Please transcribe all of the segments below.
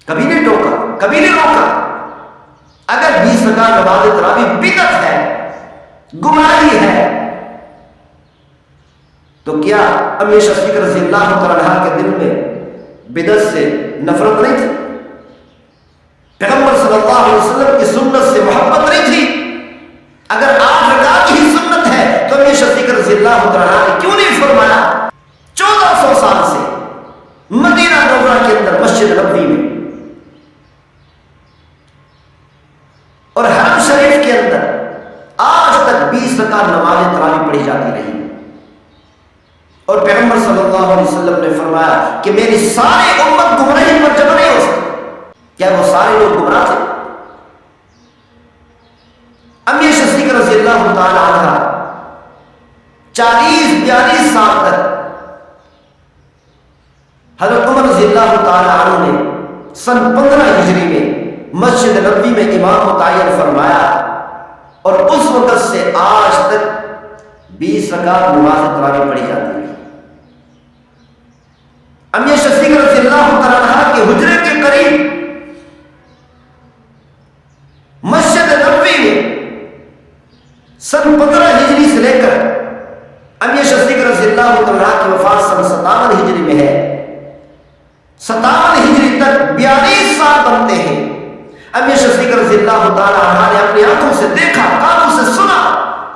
کبھی نہیں ٹوکا، کبھی نہیں روکا۔ اگر 20 رکعت نماز تراویح بدعت ہے، گمراہی ہے، تو کیا امی صدیقہ رضی اللہ تعالیٰ عنہ کے دل میں بدعت سے نفرت نہیں تھی؟ پیغمبر صلی اللہ علیہ وسلم کی سنت سے محبت نہیں تھی؟ اگر 8 رکعت ہی سنت ہے تو امی صدیقہ رضی اللہ تعالیٰ عنہ نے کیوں نہیں فرمایا 1400 سال سے مدینہ منورہ کے اندر مسجد نبوی میں اور حرم شریف کے اندر آج تک 20 رکعت نماز تراویح پڑھی جاتی رہی، اور پیغمبر صلی اللہ علیہ وسلم نے فرمایا کہ میری ساری امت گمراہی پر جمع نہیں ہو سکتی؟ کیا وہ سارے لوگ گمراہ تھے؟ امی صدیقہ رضی اللہ تعالی عنہ 40-42 سال تک حضرت عمر رضی اللہ تعالی عنہ نے سن 15 ہجری میں مسجد نبوی میں امام متعین فرمایا، اور اس وقت سے آج تک 20 رکعت نماز تراویح پڑھی جاتی ہے۔ امی صدیقہ رضی اللہ تعالی عنہ کے حجرے کے قریب مسجد نبوی میں سن 15 ہجری سے لے کر امی صدیقہ رضی اللہ تعالی عنہ کی وفات سن 57 ہجری میں ہے، 57 ہجری تک 42 سال بنتے ہیں۔ امی صدیقہ رضی اللہ تعالی عنہ نے اپنی آنکھوں سے دیکھا، کانوں سے سنا،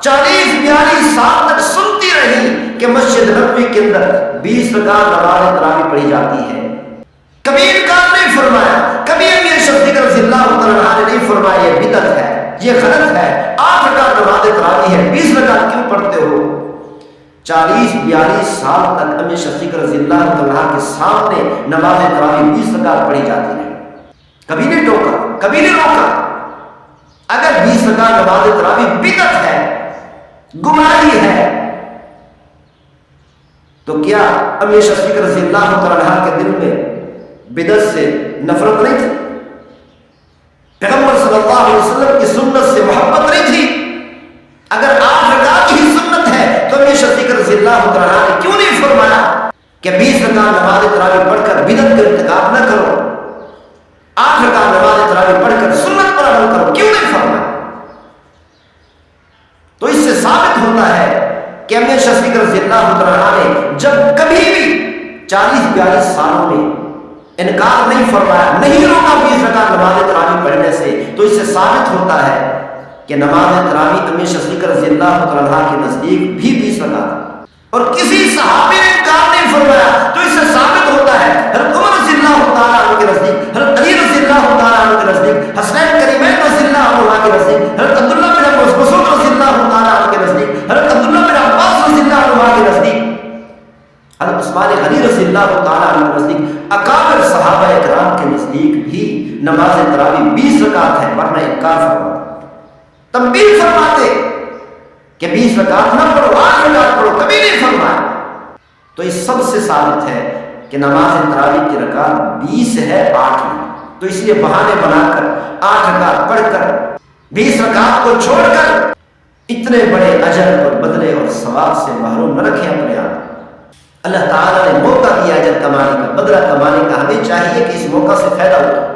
40-42 سال تک سنتی رہی کہ مسجد نبوی کے اندر 20 رکعت نماز تراویح پڑھی جاتی ہے۔ کبھی انکار نہیں فرمایا، کبھی امی صدیقہ رضی اللہ تعالی عنہ نے نہیں فرمایا یہ بدعت ہے، یہ غلط ہے، 8 رکعت نماز تراویح ہے، 20 رکعت کیوں پڑھتے ہو؟ 40-42 سال تک امی صدیقہ رضی اللہ تعالی عنہ کے سامنے نماز تراویح 20 رکعت پڑھی جاتی ہے، کبھی نہیں ٹوکا، کبھی نہیں روکا۔ اگر 20 رکعت نماز تراویح بدعت ہے، گمراہی ہے، تو کیا امی صدیقہ رضی اللہ تعالی عنہ کے دل میں بدعت سے نفرت نہیں تھی؟ پیغمبر صلی اللہ علیہ وسلم کی سنت سے محبت نہیں تھی؟ اگر 8 رکعت ہی سنت ہے تو امی صدیقہ رضی اللہ تعالی عنہ نے کیوں نہیں فرمایا کہ 20 رکعت نماز تراویح پڑھ کر بدعت کا ارتکاب نہ کرو، 8 رکعت نماز تراویح پڑھ کر سنت پر عمل کرو؟ کیوں نہیں فرمایا؟ تو اس سے ثابت ہوتا ہے کہ امی صدیقہ رضی اللہ تعالی عنہ نے جب کبھی بھی 40-42 سالوں میں انکار نہیں فرمایا، نہیں روکا 20 رکعت نماز تراویح پڑھنے سے، تو اس سے ثابت ہوتا ہے کہ نماز تراویح امی صدیقہ رضی اللہ تعالی عنہ کے نزدیک بھی 20 رکعت، اور کسی صحابی نے انکار نہیں فرمایا، تو اس سے ثابت ہوتا ہے حضرت عمر رضی اللہ تعالی عنہ کے نزدیک، حضرت علی رضی اللہ تعالی عنہ کے نزدیک، حسنین کریمین رضی اللہ عنہ کے نزدیک، حضرت عبداللہ بن مسعود رضی اللہ تعالی عنہ کے نزدیک، حضرت عبداللہ بن عباس رضی اللہ عنہ کے نزدیک، حضرت عثمان غنی رضی اللہ تعالی عنہ کے نزدیک، اکابر صحابہ کرام کے نزدیک بھی نماز تراویح 20 رکعت ہے، ورنہ انکار فرماتے، تنبیہ فرماتے کہ 20 رکعت نہ پڑھو، 8 رکعت پڑھو، کبھی نہیں فرمایا۔ تو اس سب سے ثابت ہے کہ نماز تراویح کی رکعت 20 ہے، 8 نہیں، تو اس لیے بہانے بنا کر 8 رکعت پڑھ کر 20 رکعت کو چھوڑ کر اتنے بڑے اجر اور بدلے اور ثواب سے محروم نہ رکھیں اپنے آپ۔ اللہ تعالیٰ نے موقع دیا اجر کمانے کا، بدلہ کمانے کا، ہمیں چاہیے کہ اس موقع سے فائدہ اٹھائیں۔